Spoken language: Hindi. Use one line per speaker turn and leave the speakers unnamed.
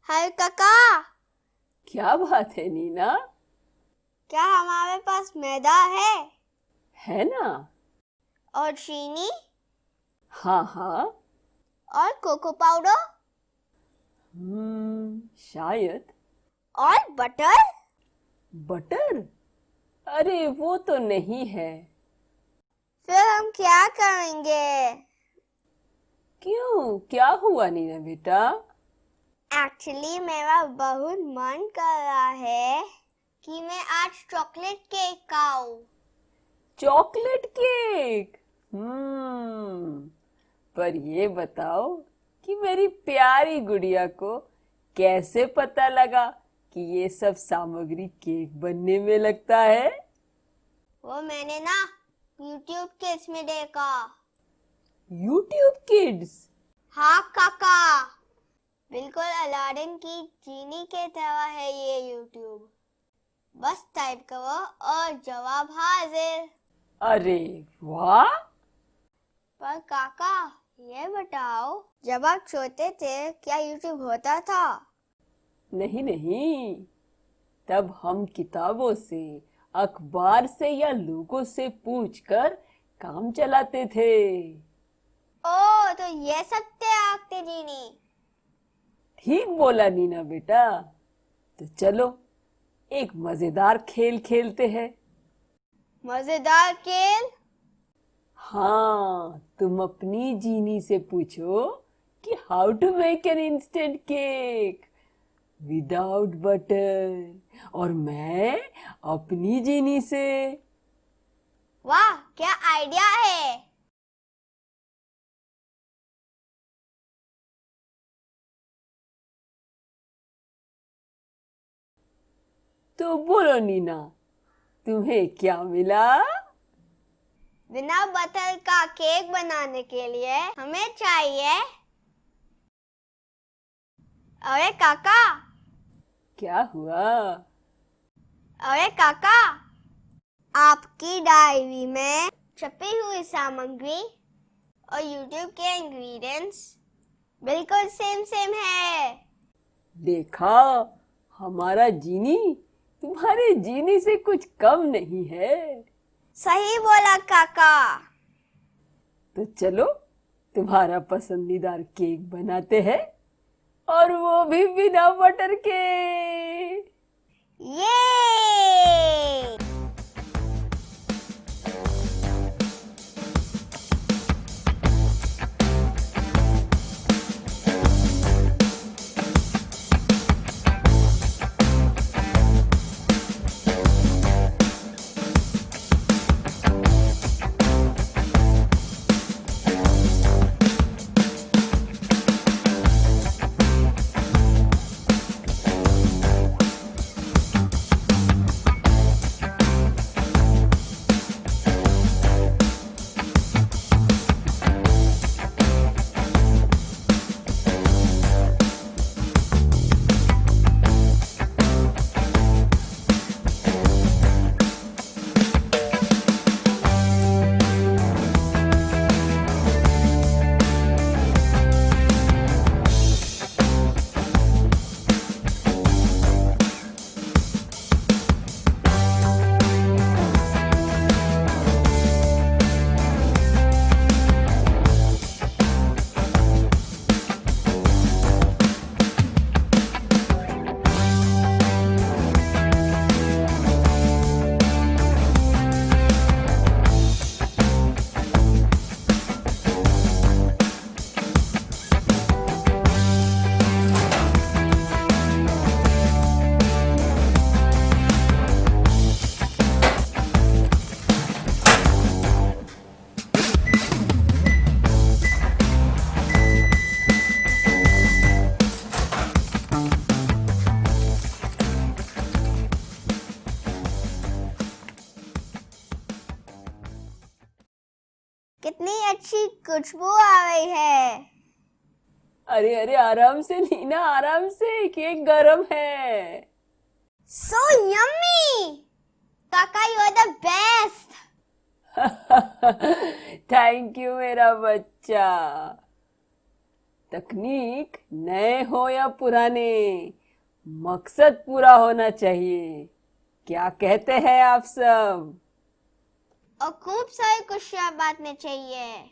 हाय काका।
क्या बात है नीना?
क्या हमारे पास मैदा
है ना?
और चीनी
हाँ हाँ।
और कोको पाउडर
शायद।
और बटर?
बटर? अरे वो तो नहीं है।
फिर हम क्या करेंगे?
क्यों, क्या हुआ नीना बेटा?
एक्चुअली मेरा बहुत मन कर रहा है कि मैं आज चॉकलेट केक खाऊं।
Chocolate cake? पर ये बताओ कि मेरी प्यारी गुड़िया को कैसे पता लगा कि ये सब सामग्री केक बनने में लगता है?
वो मैंने ना YouTube किड्स में देखा।
YouTube kids?
हाँ काका, बिल्कुल अलादीन की चीनी के तरह है ये YouTube। बस टाइप करो और जवाब हाजिर।
अरे वाह!
पर काका, ये बताओ, जब आप छोटे थे क्या YouTube होता था?
नहीं नहीं, तब हम किताबों से, अखबार से या लोगों से पूछकर काम चलाते थे।
ओ, तो ये सब थे आखते जीनी।
ठीक बोला नीना बेटा। तो चलो एक मजेदार खेल खेलते हैं।
मजेदार खेल?
हाँ, तुम अपनी जीनी से पूछो कि how to make an instant cake without butter, और मैं अपनी जीनी से।
वाह, क्या आइडिया है।
तो बोलो नीना, तुम्हें क्या मिला?
बिना बटर का केक बनाने के लिए हमें चाहिए। अरे काका।
क्या हुआ?
अरे काका, आपकी डायरी में छपी हुई सामग्री और YouTube के इंग्रेडिएंट्स बिल्कुल सेम सेम है।
देखा, हमारा जीनी तुम्हारे जीनी से कुछ कम नहीं है।
सही बोला काका।
तो चलो तुम्हारा पसंदीदा केक बनाते हैं, और वो भी बिना बटर के।
ये कितनी अच्छी खुशबू आ रही है।
अरे अरे, आराम से नीना, आराम से, केक गरम है।
So yummy! काका, you are the best.
Thank you मेरा बच्चा। तकनीक नए हो या पुराने, मकसद पूरा होना चाहिए। क्या कहते हैं आप सब?
और खूब सारी खुशियां बांटनी चाहिए।